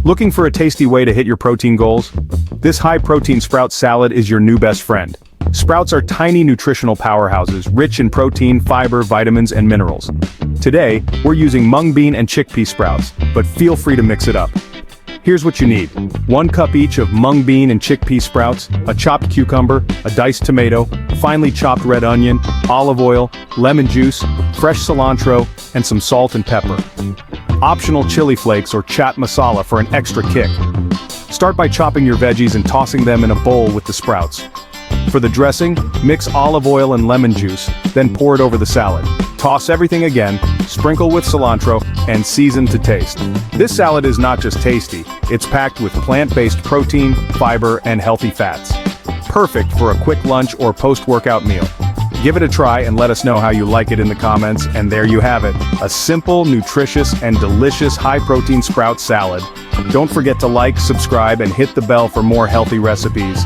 Looking for a tasty way to hit your protein goals? This high-protein sprout salad is your new best friend. Sprouts are tiny nutritional powerhouses, rich in protein, fiber, vitamins, and minerals. Today, we're using mung bean and chickpea sprouts, but feel free to mix it up. Here's what you need. 1 cup each of mung bean and chickpea sprouts, a chopped cucumber, a diced tomato, finely chopped red onion, olive oil, lemon juice, fresh cilantro, and some salt and pepper. Optional chili flakes or chaat masala for an extra kick. Start by chopping your veggies and tossing them in a bowl with the sprouts. For the dressing, mix olive oil and lemon juice, then pour it over the salad. Toss everything again, sprinkle with cilantro, and season to taste. This salad is not just tasty, it's packed with plant-based protein, fiber, and healthy fats. Perfect for a quick lunch or post-workout meal. Give it a try and let us know how you like it in the comments, and there you have it, a simple, nutritious, and delicious high-protein sprout salad. Don't forget to like, subscribe, and hit the bell for more healthy recipes.